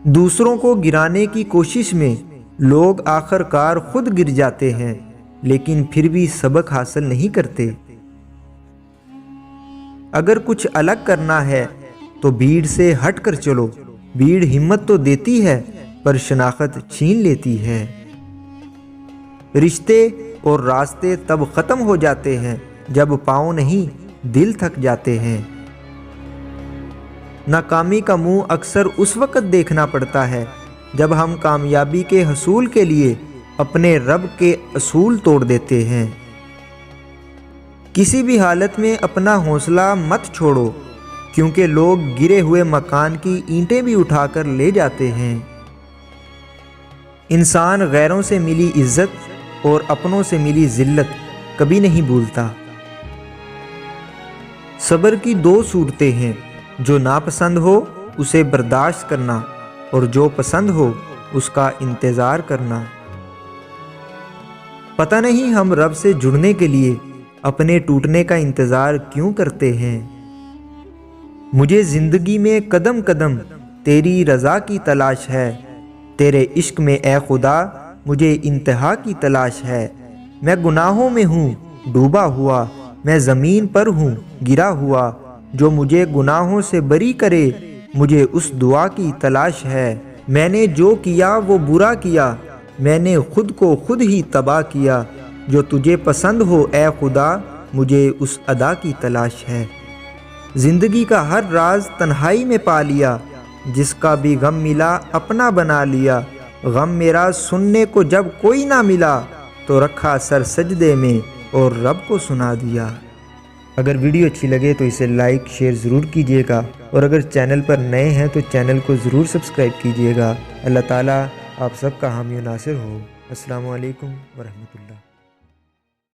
दूसरों को गिराने की कोशिश में लोग आखिरकार खुद गिर जाते हैं, लेकिन फिर भी सबक हासिल नहीं करते। अगर कुछ अलग करना है तो भीड़ से हट कर चलो। भीड़ हिम्मत तो देती है पर शनाख्त छीन लेती है। रिश्ते और रास्ते तब ख़त्म हो जाते हैं जब पाँव नहीं दिल थक जाते हैं। नाकामी का मुंह अक्सर उस वक़्त देखना पड़ता है जब हम कामयाबी के हसूल के लिए अपने रब के असूल तोड़ देते हैं। किसी भी हालत में अपना हौसला मत छोड़ो, क्योंकि लोग गिरे हुए मकान की ईंटें भी उठाकर ले जाते हैं। इंसान गैरों से मिली इज्जत और अपनों से मिली जिल्लत कभी नहीं भूलता। सब्र की दो सूरतें हैं, जो नापसंद हो उसे बर्दाश्त करना और जो पसंद हो उसका इंतज़ार करना। पता नहीं हम रब से जुड़ने के लिए अपने टूटने का इंतज़ार क्यों करते हैं। मुझे ज़िंदगी में कदम कदम तेरी रज़ा की तलाश है। तेरे इश्क में ए खुदा मुझे इंतहा की तलाश है। मैं गुनाहों में हूँ डूबा हुआ, मैं ज़मीन पर हूँ गिरा हुआ। जो मुझे गुनाहों से बरी करे, मुझे उस दुआ की तलाश है। मैंने जो किया वो बुरा किया, मैंने खुद को खुद ही तबाह किया। जो तुझे पसंद हो ए खुदा, मुझे उस अदा की तलाश है। ज़िंदगी का हर राज तन्हाई में पा लिया, जिसका भी गम मिला अपना बना लिया। गम मेरा सुनने को जब कोई ना मिला, तो रखा सर सजदे में और रब को सुना दिया। अगर वीडियो अच्छी लगे तो इसे लाइक शेयर ज़रूर कीजिएगा, और अगर चैनल पर नए हैं तो चैनल को ज़रूर सब्सक्राइब कीजिएगा। अल्लाह ताला आप सबका हामी नासिर हो। अस्सलामु अलैकुम वरहमतुल्लाह।